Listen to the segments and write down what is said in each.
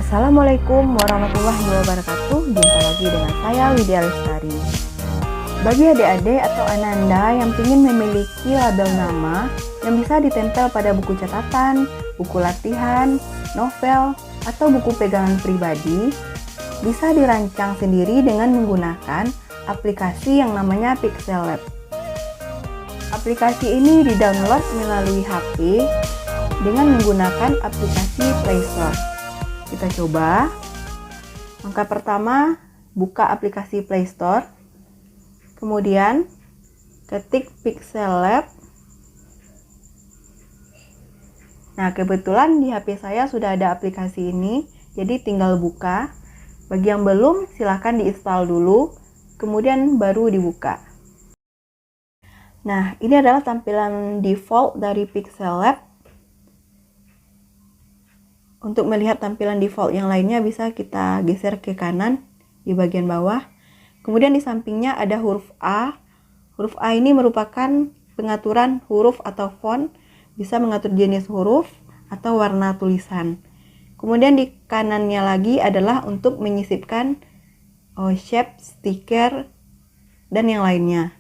Assalamualaikum warahmatullahi wabarakatuh. Jumpa lagi dengan saya Widya Lestari. Bagi adik-adik atau ananda yang ingin memiliki label nama yang bisa ditempel pada buku catatan, buku latihan, novel, atau buku pegangan pribadi, bisa dirancang sendiri dengan menggunakan aplikasi yang namanya Pixel Lab. Aplikasi ini di-download melalui HP dengan menggunakan aplikasi Play Store. Kita coba. Langkah pertama, buka aplikasi Play Store. Kemudian ketik Pixel Lab. Nah, kebetulan di HP saya sudah ada aplikasi ini, jadi tinggal buka. Bagi yang belum, silahkan diinstal dulu, kemudian baru dibuka. Nah, ini adalah tampilan default dari Pixel Lab. Untuk melihat tampilan default yang lainnya bisa kita geser ke kanan di bagian bawah. Kemudian di sampingnya ada huruf A. Huruf A ini merupakan pengaturan huruf atau font, bisa mengatur jenis huruf atau warna tulisan. Kemudian di kanannya lagi adalah untuk menyisipkan shape, stiker, dan yang lainnya.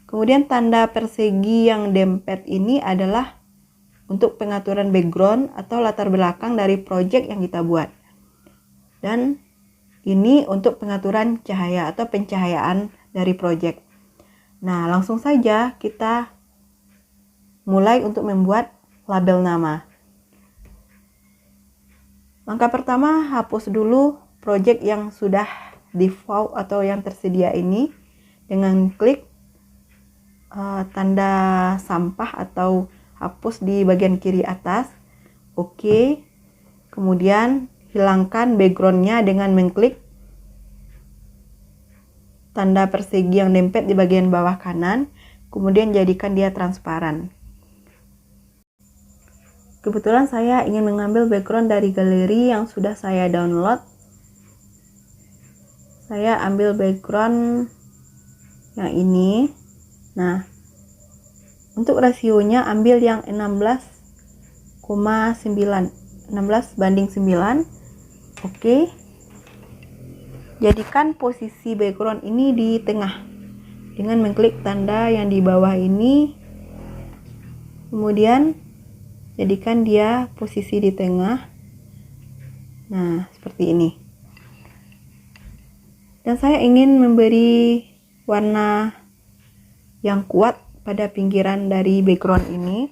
Kemudian tanda persegi yang dempet ini adalah untuk pengaturan background atau latar belakang dari project yang kita buat. Dan ini untuk pengaturan cahaya atau pencahayaan dari project. Nah, langsung saja kita mulai untuk membuat label nama. Langkah pertama, hapus dulu project yang sudah default atau yang tersedia ini dengan klik tanda sampah atau hapus di bagian kiri atas. Oke. Kemudian hilangkan backgroundnya dengan mengklik tanda persegi yang dempet di bagian bawah kanan. Kemudian jadikan dia transparan. Kebetulan saya ingin mengambil background dari galeri yang sudah saya download. Saya ambil background yang ini. Nah, untuk rasionya ambil yang 16,9 Oke. Jadikan posisi background ini di tengah dengan mengklik tanda yang di bawah ini. Kemudian jadikan dia posisi di tengah. Nah, seperti ini. Dan saya ingin memberi warna yang kuat pada pinggiran dari background ini.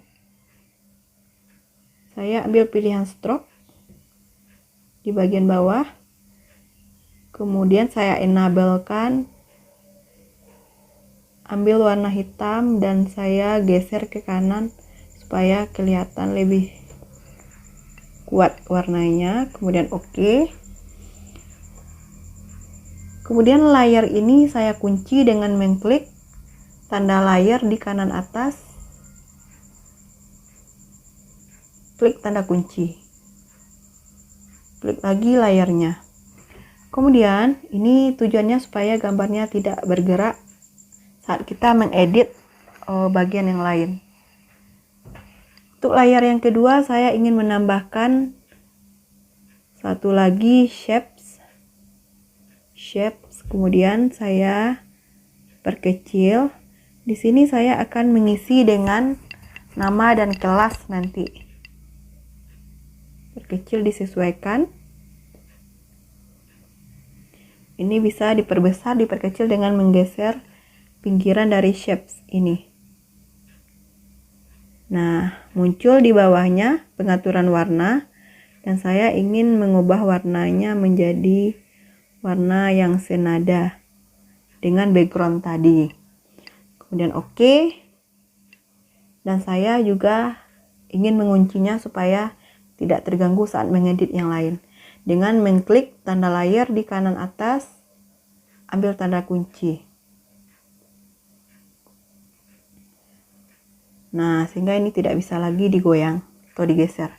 Saya ambil pilihan stroke di bagian bawah. Kemudian saya enablekan, ambil warna hitam dan saya geser ke kanan supaya kelihatan lebih kuat warnanya. Kemudian oke. Kemudian layar ini saya kunci dengan mengklik tanda layar di kanan atas, klik tanda kunci, klik lagi layarnya. Kemudian ini tujuannya supaya gambarnya tidak bergerak saat kita mengedit bagian yang lain. Untuk layar yang kedua saya ingin menambahkan satu lagi shapes, kemudian saya perkecil. Di sini saya akan mengisi dengan nama dan kelas nanti. Perkecil disesuaikan. Ini bisa diperbesar, diperkecil dengan menggeser pinggiran dari shapes ini. Nah, muncul di bawahnya pengaturan warna dan saya ingin mengubah warnanya menjadi warna yang senada dengan background tadi. Kemudian oke. Dan saya juga ingin menguncinya supaya tidak terganggu saat mengedit yang lain. Dengan mengklik tanda layar di kanan atas, ambil tanda kunci. Nah, sehingga ini tidak bisa lagi digoyang atau digeser.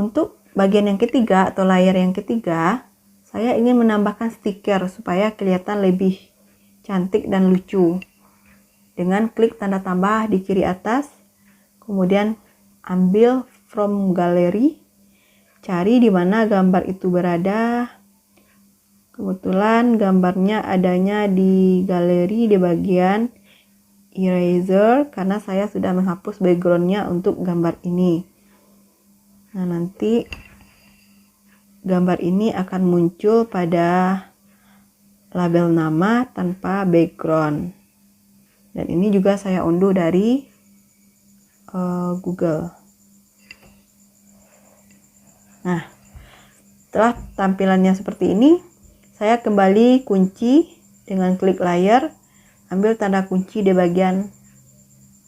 Untuk bagian yang ketiga atau layar yang ketiga, saya ingin menambahkan stiker supaya kelihatan lebih cantik dan lucu. Dengan klik tanda tambah di kiri atas, kemudian ambil from gallery, cari di mana gambar itu berada. Kebetulan gambarnya adanya di galeri di bagian eraser karena saya sudah menghapus backgroundnya untuk gambar ini. Nah, nanti gambar ini akan muncul pada label nama tanpa background. Dan ini juga saya unduh dari Google. Nah, setelah tampilannya seperti ini, saya kembali kunci dengan klik layar, ambil tanda kunci di bagian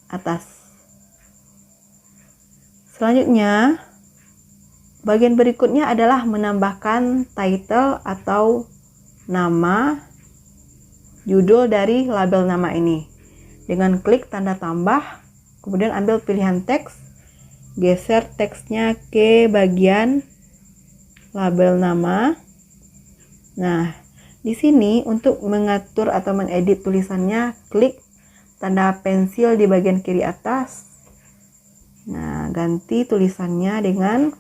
atas. Selanjutnya, bagian berikutnya adalah menambahkan title atau nama, judul dari label nama ini. Dengan klik tanda tambah, kemudian ambil pilihan teks, geser teksnya ke bagian label nama. Nah, di sini untuk mengatur atau mengedit tulisannya, klik tanda pensil di bagian kiri atas. Nah, ganti tulisannya dengan,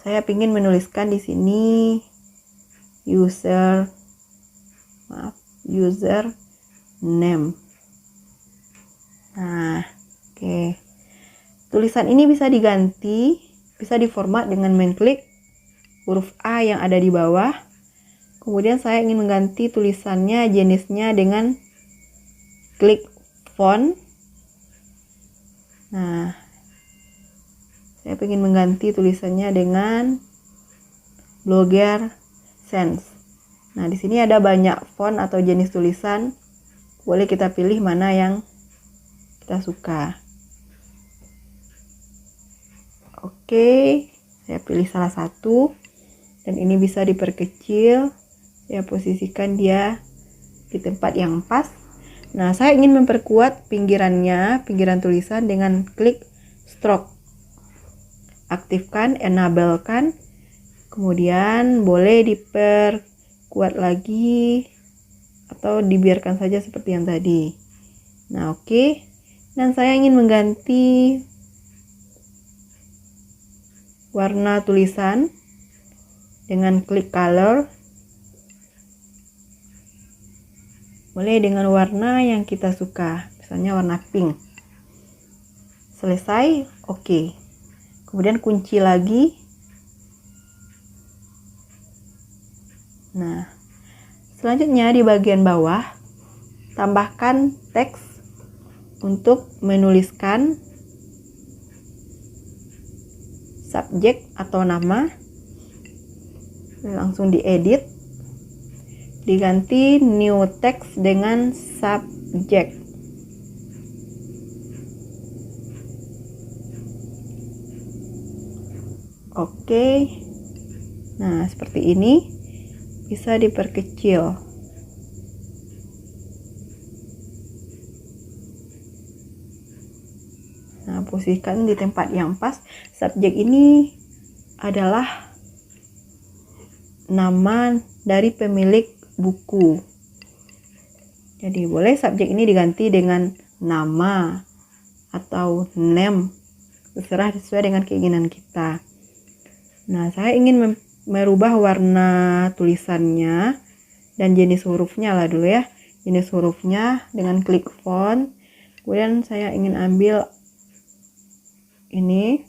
saya ingin menuliskan di sini user name. Nah, oke. Tulisan ini bisa diganti, bisa diformat dengan mengklik huruf A yang ada di bawah. Kemudian saya ingin mengganti tulisannya, jenisnya dengan klik font. Nah, saya ingin mengganti tulisannya dengan Blogger Sans. Nah, di sini ada banyak font atau jenis tulisan. Boleh kita pilih mana yang kita suka. Oke, saya pilih salah satu. Dan ini bisa diperkecil. Saya posisikan dia di tempat yang pas. Nah, saya ingin memperkuat pinggirannya, pinggiran tulisan dengan klik stroke. Aktifkan, enablekan. Kemudian boleh diperkuat lagi atau dibiarkan saja seperti yang tadi. Nah, oke. Dan saya ingin mengganti warna tulisan dengan klik color. Boleh dengan warna yang kita suka, misalnya warna pink. Selesai, oke. Kemudian kunci lagi. Nah, selanjutnya di bagian bawah, tambahkan teks untuk menuliskan subjek atau nama. Langsung diedit, diganti new text dengan subject. Oke. Nah, seperti ini bisa diperkecil. Nah, posisikan di tempat yang pas. Subjek ini adalah nama dari pemilik buku. Jadi boleh subjek ini diganti dengan nama atau name, terserah sesuai dengan keinginan kita. Nah, saya ingin merubah warna tulisannya dan jenis hurufnya lah dulu ya. Jenis hurufnya dengan klik font. Kemudian saya ingin ambil ini.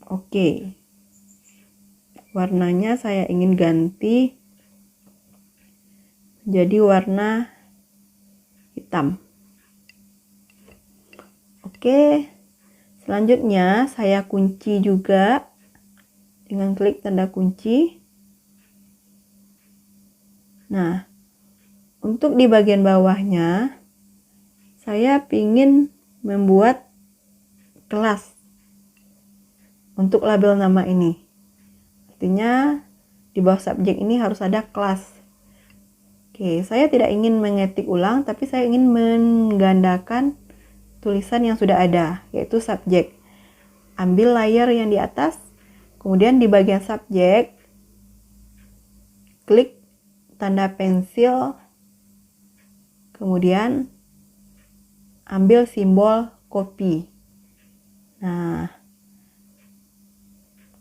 Oke. Warnanya saya ingin ganti jadi warna hitam. Oke. Selanjutnya saya kunci juga dengan klik tanda kunci. Nah, untuk di bagian bawahnya saya ingin membuat kelas untuk label nama ini. Artinya di bawah subjek ini harus ada kelas. Oke, saya tidak ingin mengetik ulang, tapi saya ingin menggandakan tulisan yang sudah ada, yaitu subjek. Ambil layar yang di atas, kemudian di bagian subjek, klik tanda pensil, kemudian ambil simbol copy. Nah,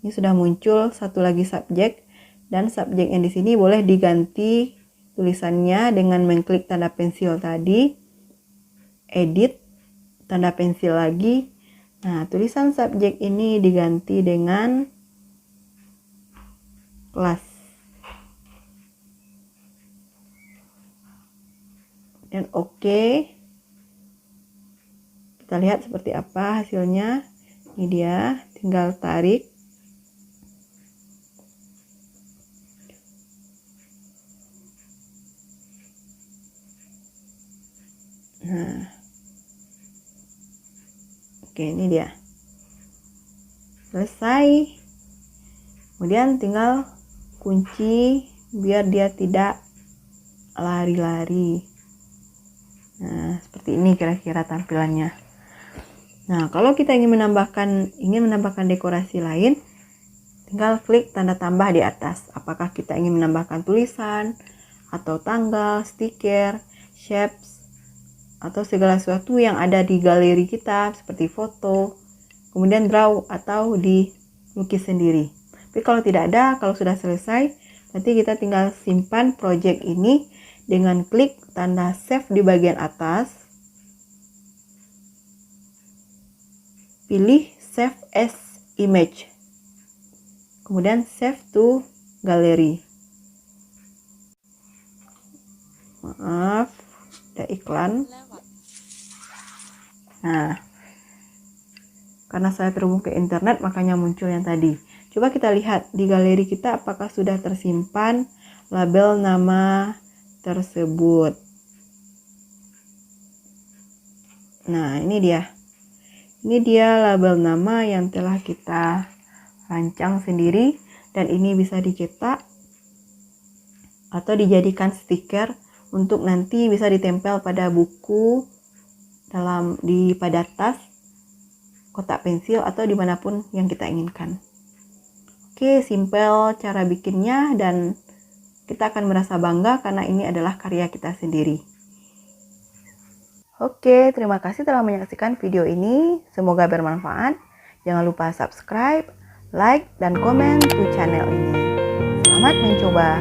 ini sudah muncul satu lagi subjek, dan subjek yang di sini boleh diganti tulisannya dengan mengklik tanda pensil tadi, edit, tanda pensil lagi. Nah, tulisan subjek ini diganti dengan kelas. Dan oke. Kita lihat seperti apa hasilnya. Ini dia, tinggal tarik. Nah. Oke, ini dia. Selesai. Kemudian tinggal kunci biar dia tidak lari-lari. Nah, seperti ini kira-kira tampilannya. Nah, kalau kita ingin menambahkan dekorasi lain, tinggal klik tanda tambah di atas. Apakah kita ingin menambahkan tulisan, atau tanggal, stiker, shapes, atau segala sesuatu yang ada di galeri kita, seperti foto, kemudian draw atau dilukis sendiri. Tapi kalau tidak ada, kalau sudah selesai, nanti kita tinggal simpan project ini dengan klik tanda save di bagian atas. Pilih save as image. Kemudian save to gallery. Maaf, ada iklan. Nah, karena saya terhubung ke internet makanya muncul yang tadi. Coba kita lihat di galeri kita apakah sudah tersimpan label nama tersebut. Nah, ini dia. Ini dia label nama yang telah kita rancang sendiri, dan ini bisa dicetak atau dijadikan stiker untuk nanti bisa ditempel pada buku, pada tas, kotak pensil, atau dimanapun yang kita inginkan. Oke, simpel cara bikinnya, dan kita akan merasa bangga karena ini adalah karya kita sendiri. Oke, terima kasih telah menyaksikan video ini. Semoga bermanfaat. Jangan lupa subscribe, like, dan komen ke channel ini. Selamat mencoba.